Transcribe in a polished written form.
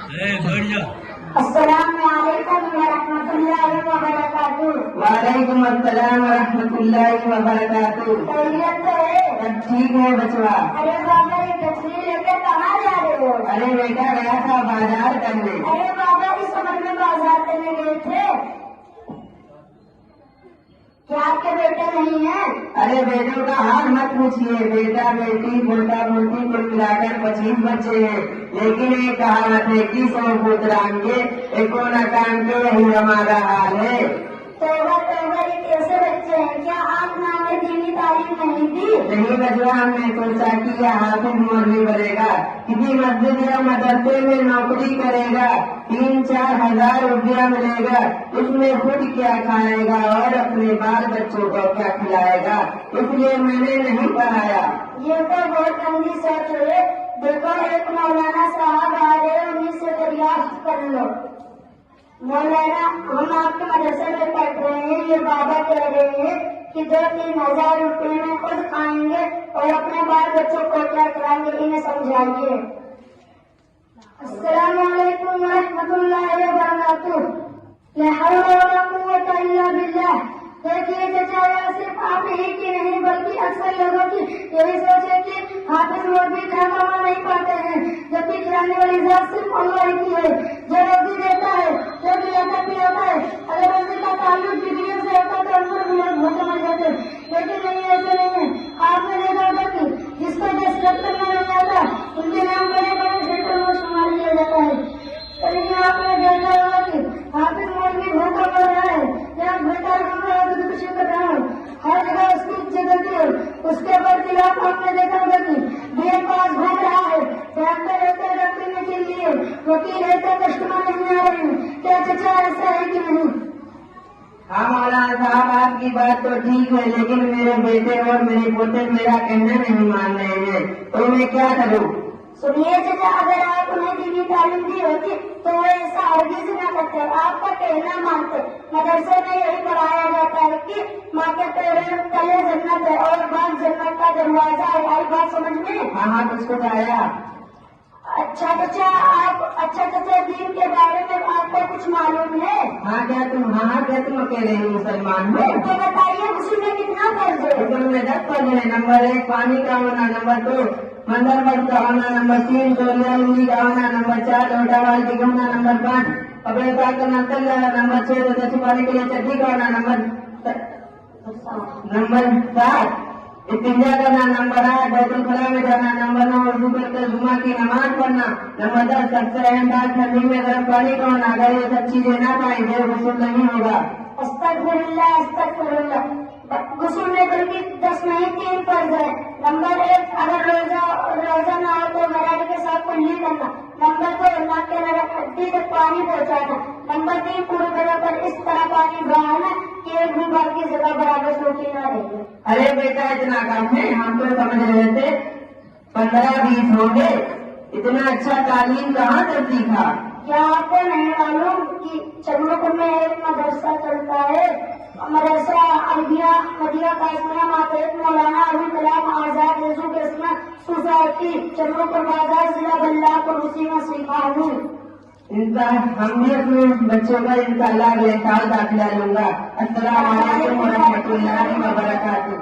السلام علیکم ورحمۃ اللہ وبرکاتہ۔ وعلیکم السلام ورحمۃ اللہ وبرکاتہ۔ خیریت تو ہے؟ سب ٹھیک ہے بچوا؟ ارے بابا یہ تصویر لے کے کہاں جا رہے ہو؟ ارے بیٹا گیا تھا بازار کرنے۔ ارے بابا اس عمر میں بازار کرنے گئے تھے؟ کیا آپ کے بیٹے نہیں ہیں؟ ارے بیٹوں کا حال مت پوچھیے، بیٹا بیٹی بولتا بولتی کل ملا کر 25 بچے ہیں، لیکن ایک کہاوت ہے کہ 100 پوتران کے ایکو نہ کام کے یہی ہمارا حال ہے۔ توبہ توبہ، یہ کیسے بچے ہیں؟ کیا آپ نے ہمیں دینی تعلیم نہیں دی؟ نہیں بچوا، ہم نے سوچا کہ یہ حافظ مولوی بنے گا، کسی مسجد یا مدرسے میں نوکری کرے گا، 3-4 ہزار روپیہ ملے گا، اس میں خود کیا کھائے گا اور اپنے بال بچوں کو کیا کھلائے گا، اس لیے میں نے نہیں پڑھایا۔ یہ تو بہت گندی سوچ ہے۔ دیکھو ایک مولانا صاحب آ رہے، انہیں سے دریافت کر لو۔ مولانا، ہم آپ کے مدرسے میں پڑھ رہے ہیں، یہ بابا کہہ رہے ہیں کہ 2-3 ہزار روپے میں خود کھائیں گے اور اپنے بال بچوں کو کیا کھلائیں گے، انہیں سمجھائیے۔ السلام علیکم ورحمۃ اللہ وبرکاتہ۔ لا حول ولا قوت الا باللہ۔ دیکھیے چچا، صرف آپ ہی کی نہیں بلکہ اکثر لوگوں کی یہی سوچ ہے کہ حافظ مولوی کھانا نہیں پاتے ہیں، جبکہ کھلانے والی ذات صرف اللہ کی ہے، جو روزی دیتا ہے، جو کھلاتا پلاتا ہے۔ اگر روزی کا تعلق ڈگریوں سے ہوتا تو اندر بھی لوگ بھوکے مر جاتے، لیکن نہیں، ایسے نہیں ہے۔ آپ نے دیکھا ہوگا کہ جس کو جس رقم میں نہیں آتا ان کے نام بڑے بڑے تھیٹر میں شمار کیا جاتا ہے، لیکن آپ نے دیکھا ہوگا کہ حافظ مولوی بھوکا مر رہا ہے یا بھٹا گھوم رہا ہے تو خوشی کر رہا ہے، ہر جگہ اس کی عزت ہوتی ہے۔ اس کے برخلاف آپ نے دیکھا ہوگا کہ بی اے پاس گھوم رہا ہے، ڈاکٹر رہتے ڈاکٹری کے لیے، وکیل رہتے کسٹمر نہیں آ رہے ہیں۔ کیا چچا ایسا ہے کہ نہیں؟ ہاں مولانا صاحب، آپ کی بات تو ٹھیک ہے، لیکن میرے بیٹے اور میرے پوتے میرا کہنا نہیں مان رہے ہیں، تو میں کیا کروں؟ سنیے چچا، اگر آپ انہیں دینی تعلیم دی ہوتی تو وہ ایسا ہرگز نہ کرتے، آپ کا کہنا مانتے۔ مدرسے میں یہی پڑھایا جاتا ہے کہ ماں کے پیروں تلے جنت ہے اور باپ جنت کا دروازہ ہے۔ آئی بات سمجھ میں؟ ہاں کچھ کچھ آیا۔ اچھا چچا، دین کے بارے میں آپ کو کچھ معلوم ہے؟ ہاں کیا تم اکیلے ہی مسلمان ہو؟ تو بتائیے غسل میں کتنا فرض ہے؟ غسل میں 10 فرض ہے۔ نمبر 1 پانی کا ہونا، نمبر 2 مندر مرد کا ہونا، نمبر 3 تولیہ لنگی کا ہونا، نمبر 4 لوٹا بالٹی کا ہونا، نمبر 5 کپڑے پاک کرنا تل جانا، نمبر 6 روزہ چھپانے کے لیے چٹی کا ہونا، نمبر 7 استنجا کرنا، نمبر 8 بیت الخلاء میں جانا، نمبر 9 وضو کر کے جمعہ کی نماز پڑھنا، نمبر 10 سب سے اہم بات ٹھنڈی میں گرم پانی کا ہونا۔ اگر یہ سب چیزیں نہ پائیں گے غسل نہیں ہوگا۔ استغفر اللہ۔ غسل میں بلکہ 10 نہیں 3 فرض ہے۔ نمبر 1 اگر روزہ نہ ہو تو مراٹھ کے ساتھ کلی کرنا، نمبر 2 ناک کے ہڈی تک پانی پہنچانا، نمبر 3 پورے جگہ پر اس طرح پانی بہانا کہ ایک بھی بار کی جگہ برابر سوکھی نہ رہے۔ ارے بیٹا اتنا کام ہے، ہم تو سمجھ رہے تھے 15-20 ہوں گے، اتنا اچھا تعلیم کہاں سے سیکھا؟ کیا آپ کو نہیں معلوم کہ چندرپور میں ایک مدرسہ چلتا ہے، مدرسہ عربیہ مدیہ قاسمیہ ماتحت مولانا ابوال کلام آزاد ایجوکیشنل سوسائٹی، چندرپور بازار، ضلع بلراپور، اسی میں سیکھا ہوں۔ ہم بھی اپنے بچوں کا انشاءاللہ اگلے سال داخلہ لوں گا۔ السلام علیکم ورحمۃ اللہ وبرکاتہ۔